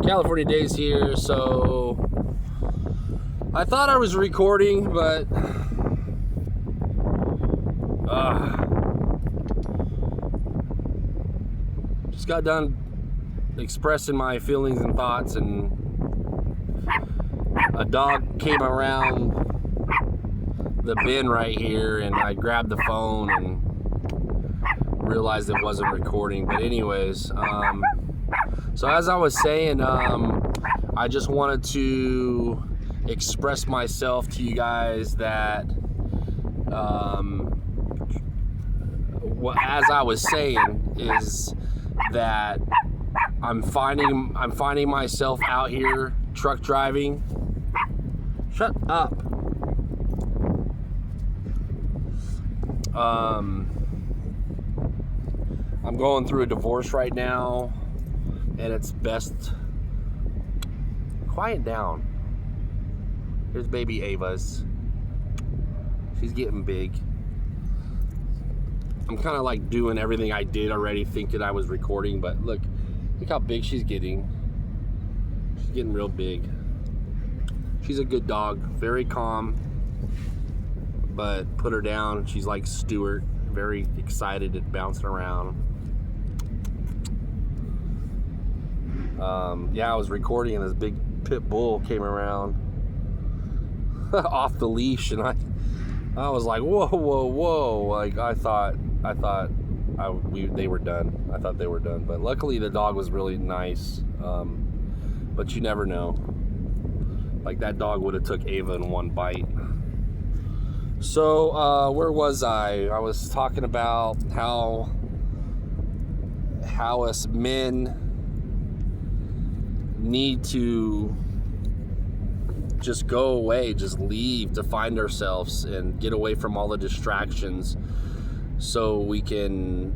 California days here, so I thought I was recording, but just got done expressing my feelings and thoughts, and a dog came around the bend right here, and I grabbed the phone and realized it wasn't recording. But anyways, so as I was saying, I just wanted to express myself to you guys that what, as I was saying, is that I'm finding myself out here truck driving. Shut up. I'm going through a divorce right now, and it's best quiet down. Here's baby Ava's. She's getting big. I'm kind of like doing everything I did already, thinking I was recording, but look how big she's getting. She's getting real big. She's a good dog, very calm, but put her down, she's like Stuart, very excited and bouncing around. Yeah, I was recording and this big pit bull came around off the leash, and I was like, whoa. Like I thought they were done. I thought they were done, but luckily the dog was really nice. But you never know. Like that dog would have took Ava in one bite. So where was I? I was talking about how us men need to just go away, just leave to find ourselves and get away from all the distractions so we can,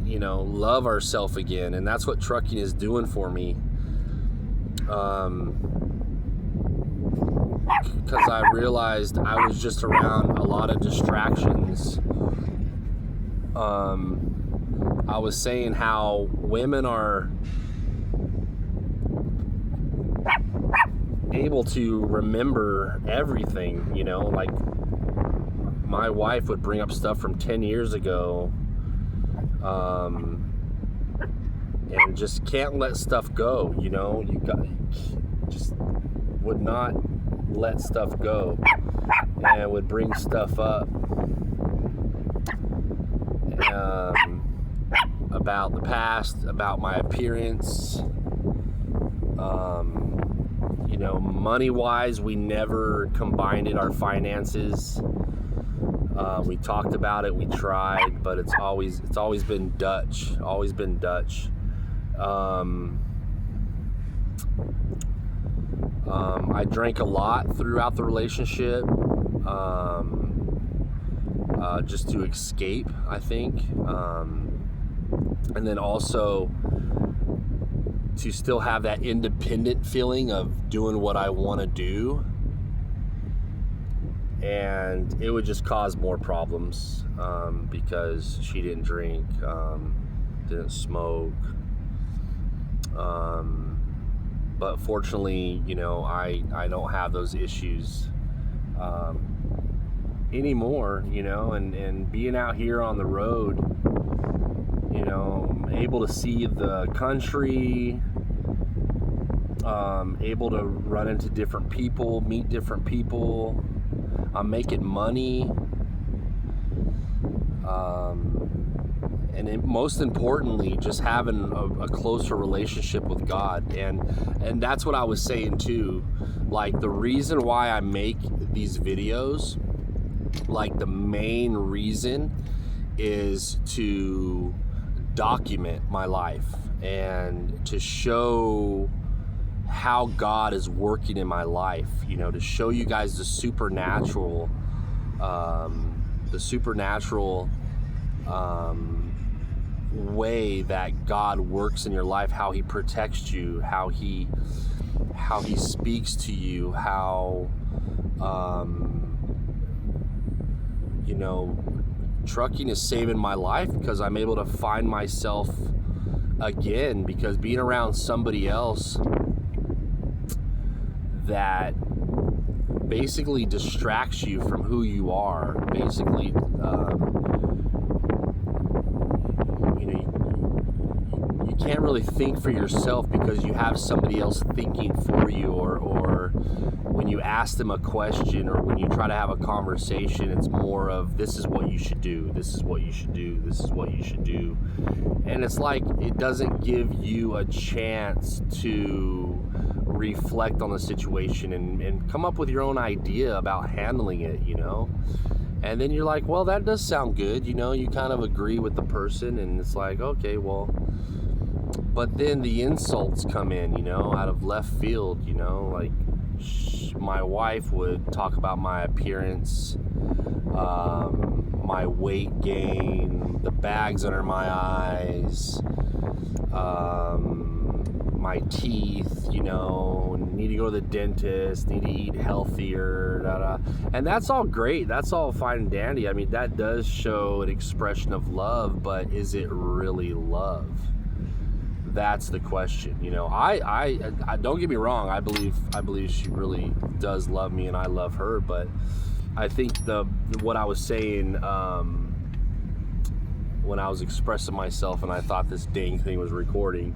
love ourselves again. And that's what trucking is doing for me. Because I realized I was just around a lot of distractions. I was saying how women are able to remember everything, like my wife would bring up stuff from 10 years ago, and just can't let stuff go, just would not let stuff go, and would bring stuff up about the past, about my appearance. Money-wise, we never combined our finances. We talked about it, we tried, but it's always been Dutch. Always been Dutch. I drank a lot throughout the relationship, just to escape, I think. And then also to still have that independent feeling of doing what I want to do. And it would just cause more problems, because she didn't drink, didn't smoke. But fortunately, I don't have those issues anymore, and being out here on the road, able to see the country, able to run into different people, meet different people. I'm making money, and most importantly, just having a closer relationship with God. And that's what I was saying too. Like, the reason why I make these videos, like the main reason, is to document my life and to show how God is working in my life, to show you guys the supernatural way that God works in your life, how he protects you, how he speaks to you, how trucking is saving my life, because I'm able to find myself again, because being around somebody else that basically distracts you from who you are, basically, you can't really think for yourself because you have somebody else thinking for you, or when you ask them a question or when you try to have a conversation, it's more of, this is what you should do, this is what you should do, this is what you should do. And it's like, it doesn't give you a chance to reflect on the situation and come up with your own idea about handling it, And then you're like, well, that does sound good, you kind of agree with the person, and it's like, okay, well, but then the insults come in, out of left field, like my wife would talk about my appearance, my weight gain, the bags under my eyes, my teeth, need to go to the dentist, need to eat healthier, and that's all great. That's all fine and dandy. I mean, that does show an expression of love, but is it really love? That's the question. I don't get me wrong. I believe she really does love me, and I love her. But I think what I was saying when I was expressing myself, and I thought this dang thing was recording,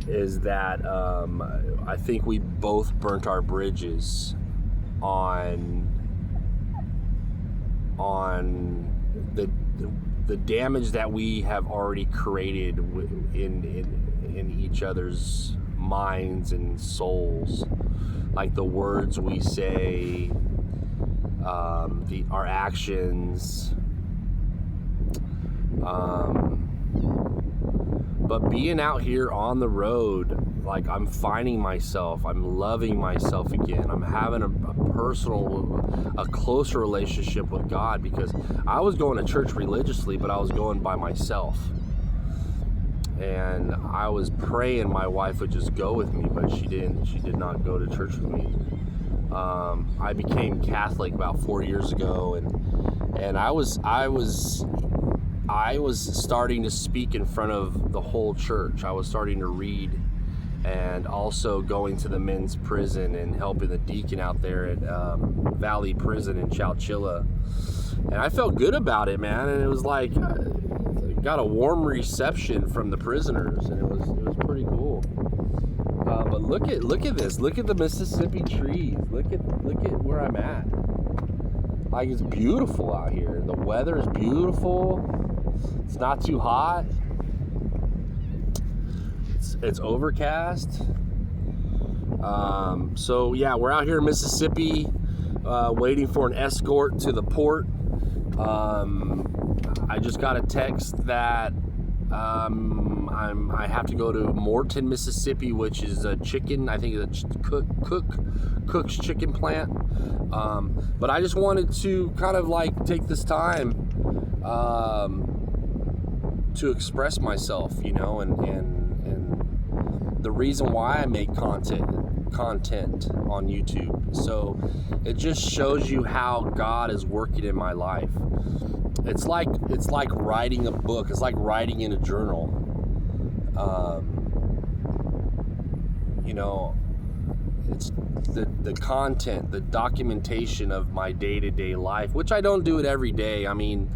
is that I think we both burnt our bridges on the damage that we have already created in each other's minds and souls, like the words we say, our actions, but being out here on the road, like, I'm finding myself, I'm loving myself again. I'm having a closer relationship with God, because I was going to church religiously, but I was going by myself. And I was praying my wife would just go with me, but she didn't. She did not go to church with me. I became Catholic about 4 years ago, and I was starting to speak in front of the whole church. I was starting to read, and also going to the men's prison and helping the deacon out there at Valley Prison in Chowchilla. And I felt good about it, man. And it was like, got a warm reception from the prisoners, and it was pretty cool. But look at this. Look at the Mississippi trees. Look at where I'm at. Like, it's beautiful out here. The weather is beautiful. It's not too hot. It's overcast. So yeah, we're out here in Mississippi, waiting for an escort to the port. I just got a text that I have to go to Morton, Mississippi, which is a chicken. I think it's a Cook's chicken plant. But I just wanted to kind of like take this time to express myself, and the reason why I make content on YouTube. So it just shows you how God is working in my life. It's like writing a book. It's like writing in a journal. It's the content, the documentation of my day-to-day life, which I don't do it every day. I mean,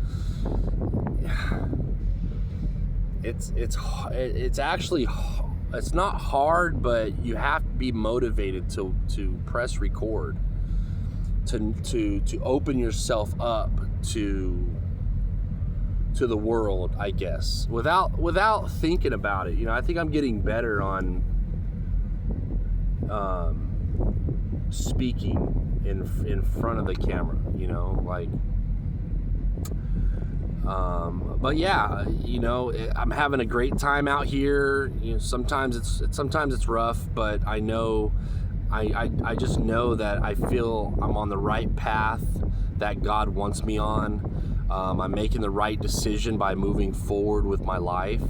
it's actually, it's not hard, but you have to be motivated to press record, to open yourself up to the world, I guess, without thinking about it. I think I'm getting better on speaking in front of the camera, but yeah, I'm having a great time out here. Sometimes it's rough, but I know, I just know that I feel I'm on the right path that God wants me on. I'm making the right decision by moving forward with my life.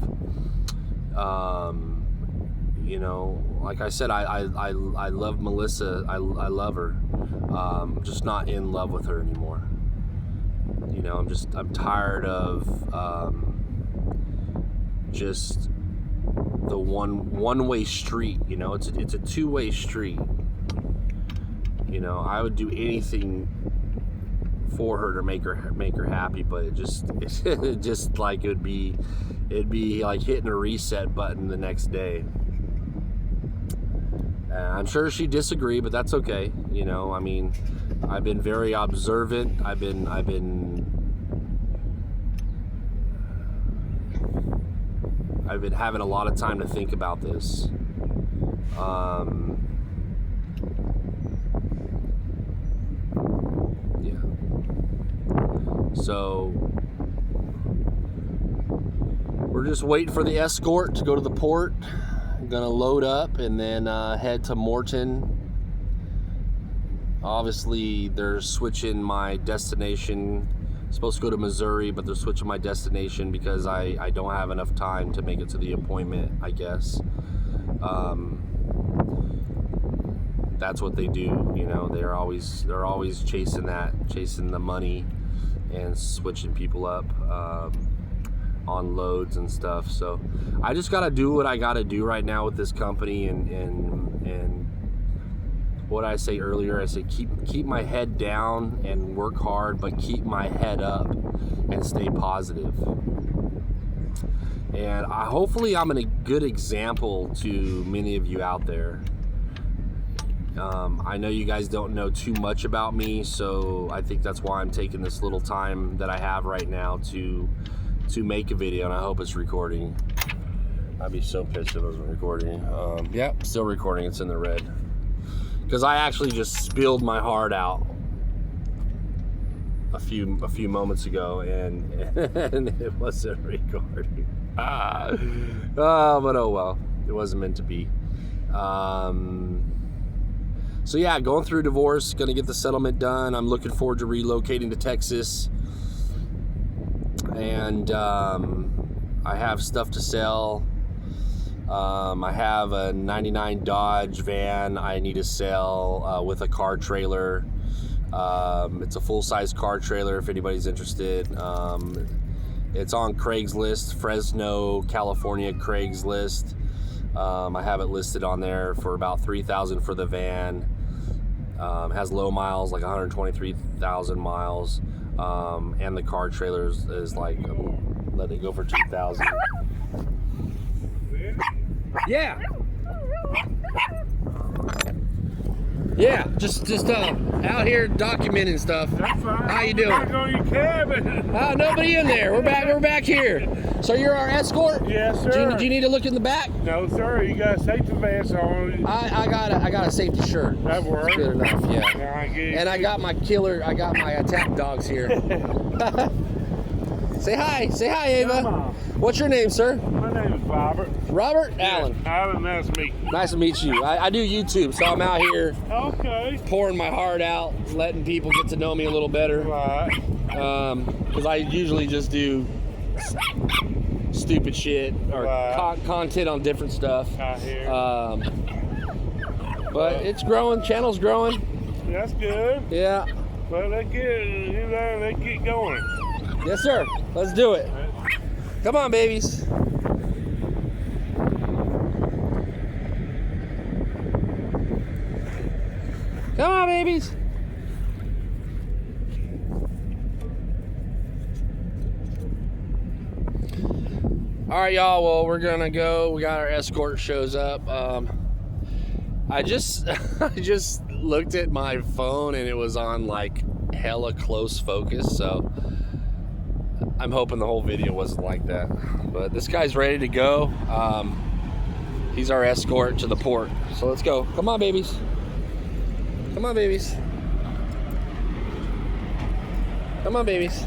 Like I said, I love Melissa. I love her. Just not in love with her anymore. I'm tired of just the one-way street. You know, it's a two-way street. You know, I would do anything for her to make her happy, but it just like it'd be like hitting a reset button the next day. I'm sure she'd disagree, but that's okay. You know, I mean, I've been very observant. I've been having a lot of time to think about this. Yeah. So we're just waiting for the escort to go to the port. I'm gonna load up and then head to Morton. Obviously, they're switching my destination. I'm supposed to go to Missouri, but they're switching my destination because I don't have enough time to make it to the appointment, I guess. That's what they do, you know. They're always chasing the money and switching people up on loads and stuff. So I just gotta do what I gotta do right now with this company, and what I say earlier, I say keep my head down and work hard, but keep my head up and stay positive. And hopefully I'm a good example to many of you out there. I know you guys don't know too much about me, so I think that's why I'm taking this little time that I have right now to make a video, and I hope it's recording. I'd be so pissed if it wasn't recording. Yep, still recording. It's in the red. Because I actually just spilled my heart out a few moments ago, and it wasn't recording. But oh well, it wasn't meant to be. So yeah, going through divorce, gonna get the settlement done. I'm looking forward to relocating to Texas, and I have stuff to sell. I have a 99 Dodge van I need to sell with a car trailer. It's a full-size car trailer if anybody's interested. It's on Craigslist, Fresno, California Craigslist. I have it listed on there for about $3,000 for the van. Has low miles, like 123,000 miles. And the car trailer is like, let it go for $2,000. Yeah. Yeah, just out here documenting stuff. That's fine. How you doing? I'm back on your cabin. Nobody in there. We're back here. So you're our escort? Yes, sir. Do you need to look in the back? No, sir. You got a safety vest on. I got a safety shirt. That works. Good enough, yeah. And I got my attack dogs here. Say hi, Ava. What's your name, sir? My name is Robert. Robert? Alan. Alan, nice to meet you. Nice to meet you. I do YouTube, so I'm out here pouring my heart out, letting people get to know me a little better. Right. Because I usually just do stupid shit or content on different stuff. I hear. But it's growing. Channel's growing. That's good. Yeah. Well, let's get going. Yes, sir. Let's do it. Come on, babies. Come on, babies. All right, y'all. Well, we're gonna go. We got our escort shows up. I just looked at my phone and it was on like hella close focus, so I'm hoping the whole video wasn't like that. But this guy's ready to go. He's our escort to the port. So let's go. Come on, babies. Come on, babies. Come on, babies.